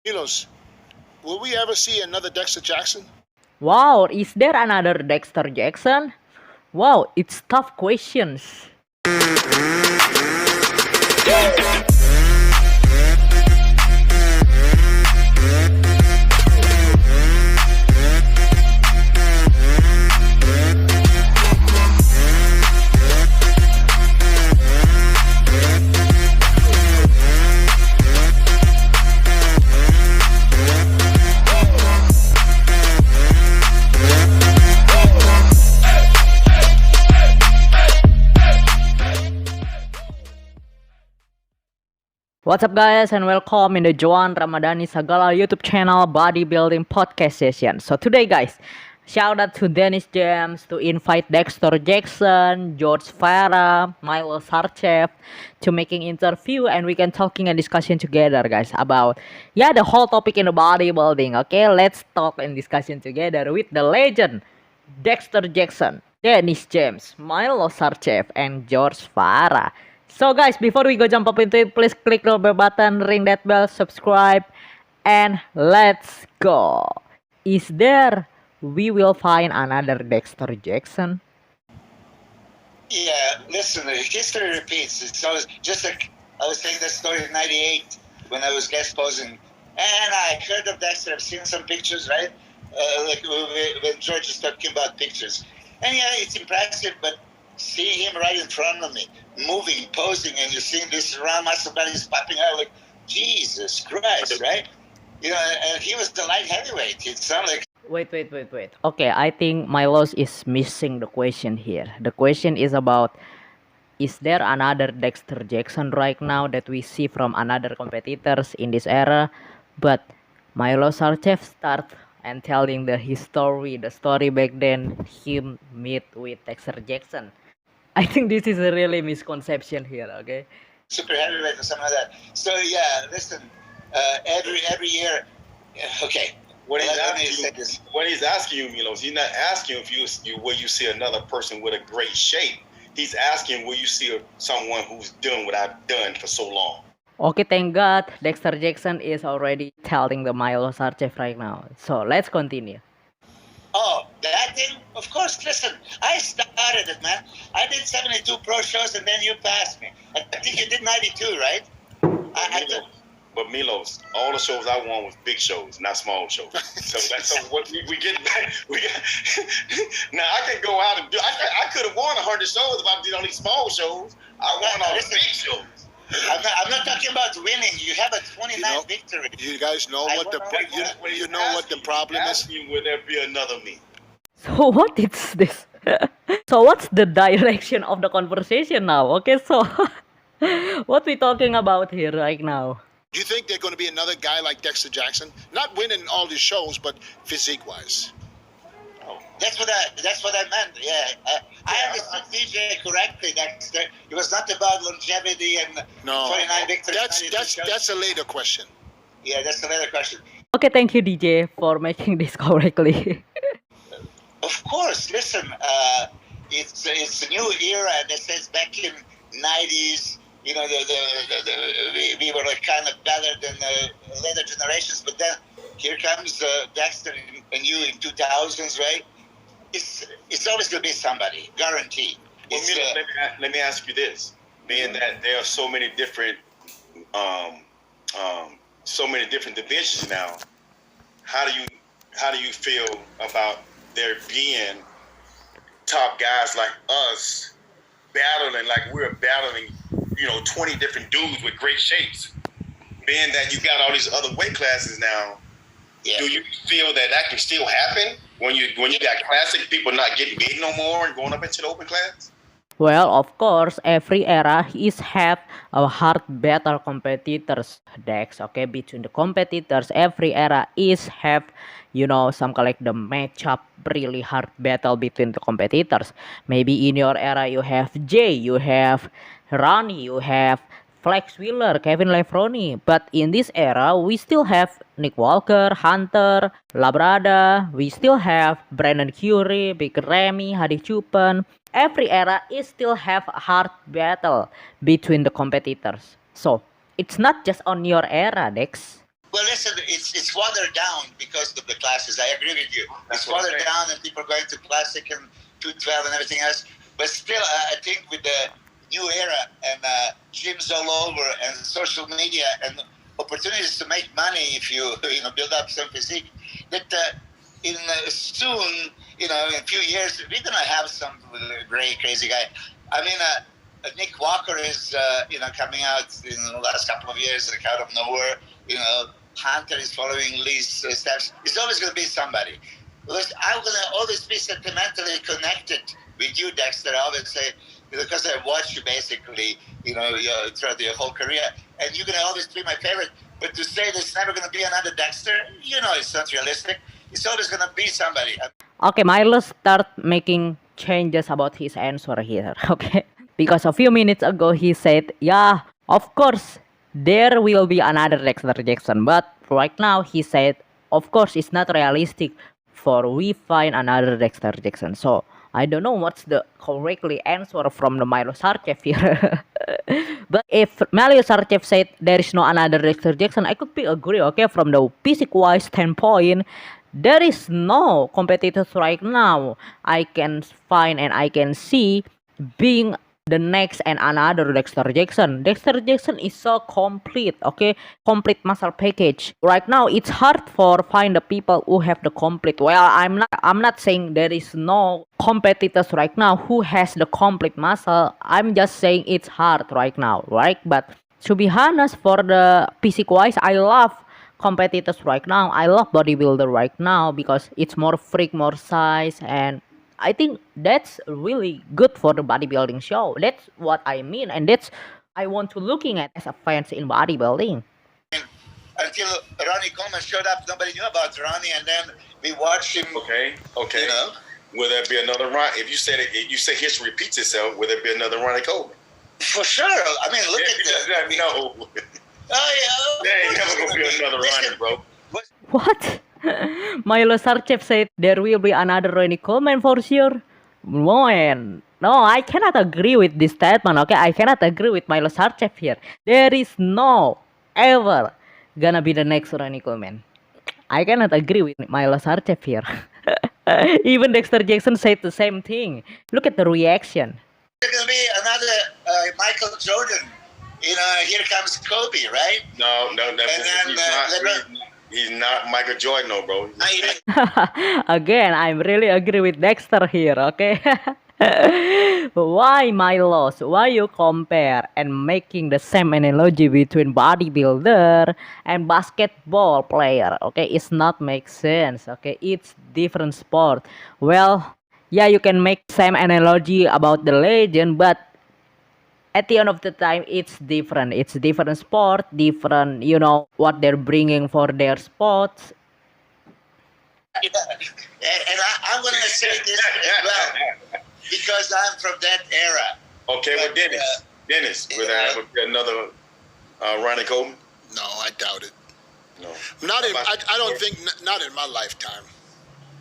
Milos, will we ever see another Dexter Jackson? Wow, is there another Dexter Jackson? Wow, it's tough questions. What's up guys and welcome in the Joan Ramadhani Sagala YouTube channel bodybuilding podcast session. So today guys, shout out to Dennis James to invite Dexter Jackson, George Farah, Milos Sarcev to making interview and we can talking and discussion together guys about the whole topic in the bodybuilding. Okay, let's talk and discussion together with the legend Dexter Jackson, Dennis James, Milos Sarcev, and George Farah. So guys, before we go jump up into it, please click the bell button, ring that bell, subscribe, and let's go. Is there we will find another Dexter Jackson? Yeah, listen, history repeats. It's always just like I was saying that story in '98 when I was guest posing, and I heard of Dexter. I've seen some pictures, right? Like when George is talking about pictures, and yeah, it's impressive. But seeing him right in front of me, moving, posing, and you're seeing this round muscle bellies popping out, like Jesus Christ, right? You know, and he was the light heavyweight. It's not like. Wait. Okay, I think Milos is missing the question here. The question is about, is there another Dexter Jackson right now that we see from another competitors in this era? But Milos Sarcev start and telling his story, the story back then him meet with Dexter Jackson. I think this is a really misconception here, okay? Super heavyweight or something like that. So yeah, listen, every year, okay. What he's asking you, Milos, he's not asking if you will you see another person with a great shape. He's asking will you see someone who's done what I've done for so long. Okay, thank God Dexter Jackson is already telling the Milos Sarcev right now. So let's continue. Oh, that thing? Of course, listen, I started it, man. I did 72 pro shows and then you passed me. I think you did 92, right? But Milos, all the shows I won was big shows, not small shows. So what we get back. Now I can go out and do. I could have won 100 shows if I did only small shows. I won all the big shows. I'm not talking about winning. You have a 29 victory. You guys know what the what the problem is? Will there be another me? So what is this? So what's the direction of the conversation now? Okay, so what we talking about here right now? Do you think there's going to be another guy like Dexter Jackson? Not winning all these shows, but physique-wise. That's what I meant. Yeah, I understood DJ correctly. Dexter. It was not about longevity and 29 victories. That's a later question. Yeah, that's a later question. Okay, thank you DJ for making this correctly. Of course, listen, it's a new era. This is back in '90s. You know, we were like kind of better than the later generations. But then here comes Dexter and you in 2000s, right? It's always going to be somebody, guaranteed. Well, let me ask you this: being that there are so many different divisions now, how do you feel about there being top guys like us battling like we're battling, 20 different dudes with great shapes? Being that you got all these other weight classes now, do you feel that can still happen when you got classic people not getting big no more and going up into the open class? Well, of course, every era is have a hard battle competitors, Dex. Okay, between the competitors, every era is have, some kind like the matchup, really hard battle between the competitors. Maybe in your era you have Jay, you have Ronnie, you have Flex Wheeler, Kevin Lefroni. But in this era, we still have Nick Walker, Hunter, Labrada. We still have Brandon Curry, Big Remy, Hadi Chupan. Every era is still have a hard battle between the competitors. So it's not just on your era, Dex. Well, listen, it's watered down because of the classes. I agree with you. That's It's what I'm watered saying. down, and people are going to classic and 212 and everything else. But still, I think with the new era and gyms all over and social media and opportunities to make money if you build up some physique, that in soon, in a few years, we're gonna have some great crazy guy. I mean. Nick Walker is, coming out in the last couple of years, like out of nowhere. Hunter is following Lee's steps. It's always going to be somebody. Because I'm going to always be sentimentally connected with you, Dexter. I always say, because I watched you basically, throughout your whole career, and you're going to always be my favorite. But to say there's never going to be another Dexter, it's not realistic. It's always going to be somebody. Okay, Milos start making changes about his answer here. Okay, because a few minutes ago he said, yeah, of course there will be another Dexter Jackson, but right now he said, of course it's not realistic for we find another Dexter Jackson. So I don't know what's the correctly answer from the Milos Sarcev here. But if Milos Sarcev said there is no another Dexter Jackson, I could be agree. Okay, from the physique wise standpoint, there is no competitors right now I can find and I can see being the next and another Dexter Jackson. Dexter Jackson is so complete, okay? Complete muscle package. Right now it's hard for find the people who have the complete. Well, I'm not saying there is no competitors right now who has the complete muscle. I'm just saying it's hard right now, right? But to be honest, for the physique wise, I love competitors right now. I love bodybuilder right now because it's more freak, more size, and I think that's really good for the bodybuilding show. That's what I mean, and that's I want to looking at as a fans in bodybuilding. Until Ronnie Coleman showed up, nobody knew about Ronnie, and then we watched him. Okay. You know, Will there be another Ron? If you say history repeats itself, will there be another Ronnie Coleman? for sure. I mean, look Yeah, at you just let me know. Oh yeah. There ain't never gonna be another Ronnie, bro. What? Milos Sarcev said there will be another Ronnie Coleman for sure. Man, no, I cannot agree with this statement. Okay, I cannot agree with Milos Sarcev here. There is no ever gonna be the next Ronnie Coleman. I cannot agree with Milos Sarcev here. Even Dexter Jackson said the same thing. Look at the reaction. There's gonna be another Michael Jordan. Here comes Kobe, right? No, And then, he's not Michael Jordan, no, bro. Again, I'm really agree with Dexter here, okay? Why Milos? Why you compare and making the same analogy between bodybuilder and basketball player? Okay, it's not make sense. Okay, it's different sport. Well, yeah, you can make same analogy about the legend, but at the end of the time it's different. It's different sport, different, what they're bringing for their sports. and I'm gonna say this as well because I'm from that era. Okay, well, Dennis, will there ever be another Ronnie Coleman? No, I doubt it. No. I don't think not in my lifetime.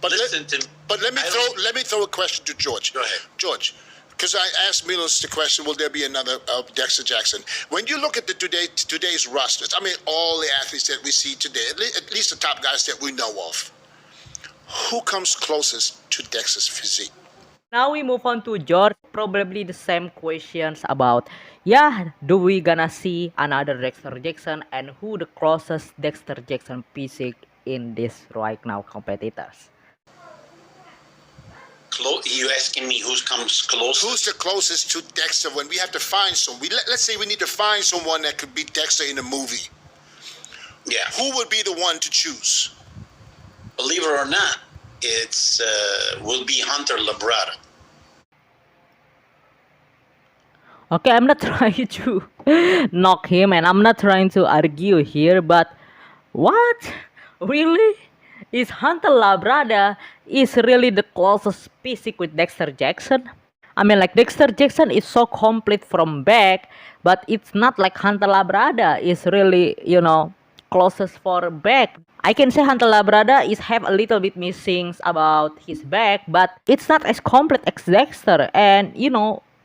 But let me throw a question to George. Go ahead. George, because I asked Milos the question, will there be another Dexter Jackson? When you look at today's rosters, I mean, all the athletes that we see today, at least the top guys that we know of, who comes closest to Dexter's physique? Now we move on to George. Probably the same questions about, do we gonna see another Dexter Jackson and who the closest Dexter Jackson physique in this right now competitors? You asking me who comes closest? Who's the closest to Dexter when we have to find someone? Let's say we need to find someone that could be Dexter in a movie. Yeah. Who would be the one to choose? Believe it or not, it's will be Hunter Labrada. Okay, I'm not trying to knock him and I'm not trying to argue here, but what? Really? Is Hunter Labrada is really the closest physique with Dexter Jackson? I mean, like Dexter Jackson is so complete from back, but it's not like Hunter Labrada is really, closest for back. I can say Hunter Labrada is have a little bit missing about his back, but it's not as complete as Dexter. And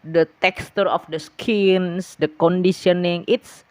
the texture of the skins, the conditioning, it's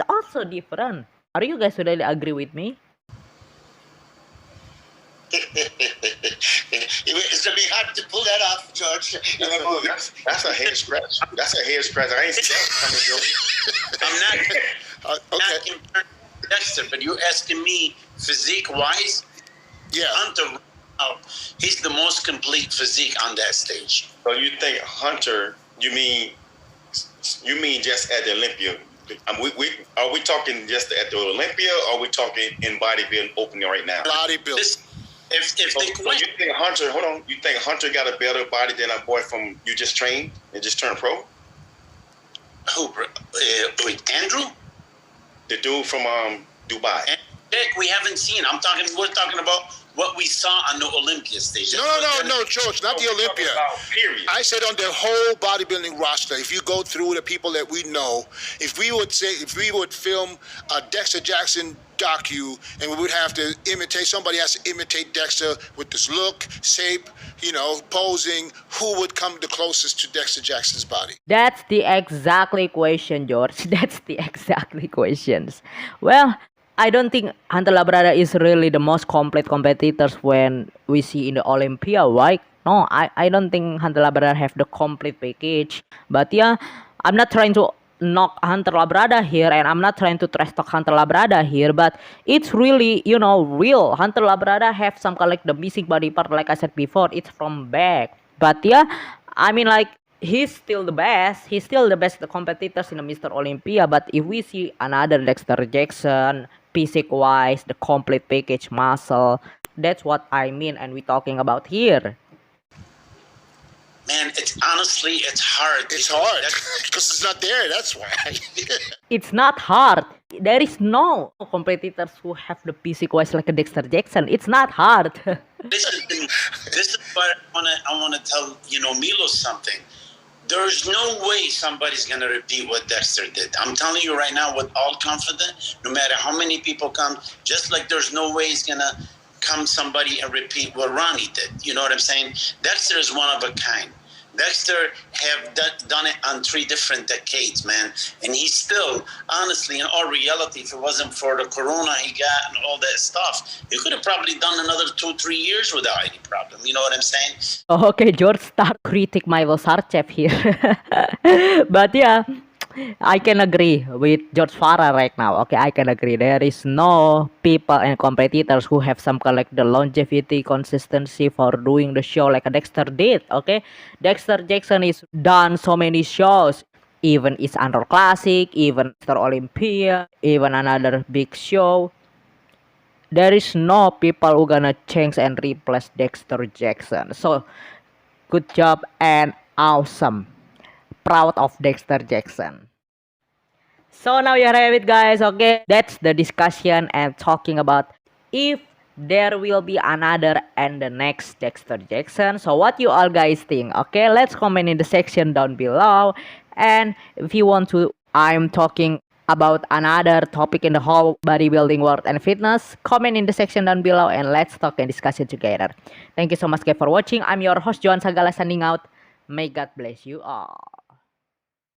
also different. Are you guys totally agree with me? It's gonna be hard to pull that off, George. That's a head scratch. That's a head scratch. I ain't see that coming, Joe. I'm not, Okay. not comparing to Dexter, but you asking me physique wise. Yeah. Hunter, he's the most complete physique on that stage. So you think Hunter? You mean just at the Olympia? Are we talking just at the Olympia, or are we talking in bodybuilding opening right now? Bodybuilding. If So, the so you question, think Hunter? Hold on. You think Hunter got a better body than our boy from you just trained and just turned pro? wait, Andrew? The dude from Dubai. And Dick, we haven't seen. We're talking about what we saw on the Olympia stage. No, George, not the Olympia. Period. I said on the whole bodybuilding roster, if you go through the people that we know, if we would film a Dexter Jackson docu and we would have to somebody has to imitate Dexter with this look, shape, posing, who would come the closest to Dexter Jackson's body? That's the exactly question, George. That's the exactly questions. Well, I don't think Hunter Labrada is really the most complete competitors when we see in the Olympia, right? No, I don't think Hunter Labrada have the complete package. But yeah, I'm not trying to knock Hunter Labrada here, and I'm not trying to trash talk Hunter Labrada here, but it's really, real. Hunter Labrada have some kind of like the missing body part, like I said before, it's from back. But yeah, I mean like, he's still the best. He's still the best the competitors in the Mr. Olympia. But if we see another Dexter Jackson, physique wise, the complete package muscle, that's what I mean, and we're talking about here. Man, it's hard. It's hard because it's not there. That's why. It's not hard. There is no competitors who have the physique wise like a Dexter Jackson. It's not hard. This is what I wanna tell Milos something. There's no way somebody's gonna repeat what Dexter did. I'm telling you right now with all confidence, no matter how many people come, just like there's no way he's gonna come somebody and repeat what Ronnie did. You know what I'm saying? Dexter is one of a kind. Dexter have done it on 3 different decades, man. And he's still, honestly, in all reality, if it wasn't for the corona he got and all that stuff, he could have probably done another 2-3 years without any problem. You know what I'm saying? Okay, George start critic Milos Sarcev here. But yeah, I can agree with George Farah right now. Okay, I can agree. There is no people and competitors who have some kind of like the longevity, consistency for doing the show like Dexter did. Okay, Dexter Jackson is done so many shows. Even it's under classic, even Mr. Olympia, even another big show. There is no people who gonna change and replace Dexter Jackson. So, good job and awesome. Proud of Dexter Jackson. So now you have it, guys. Okay, that's the discussion and talking about if there will be another and the next Dexter Jackson. So what you all guys think? Okay, let's comment in the section down below. And if you want to, I'm talking about another topic in the whole bodybuilding world and fitness, comment in the section down below and let's talk and discuss it together. Thank you so much guys for watching. I'm your host Joan Sagala signing out. May God bless you all.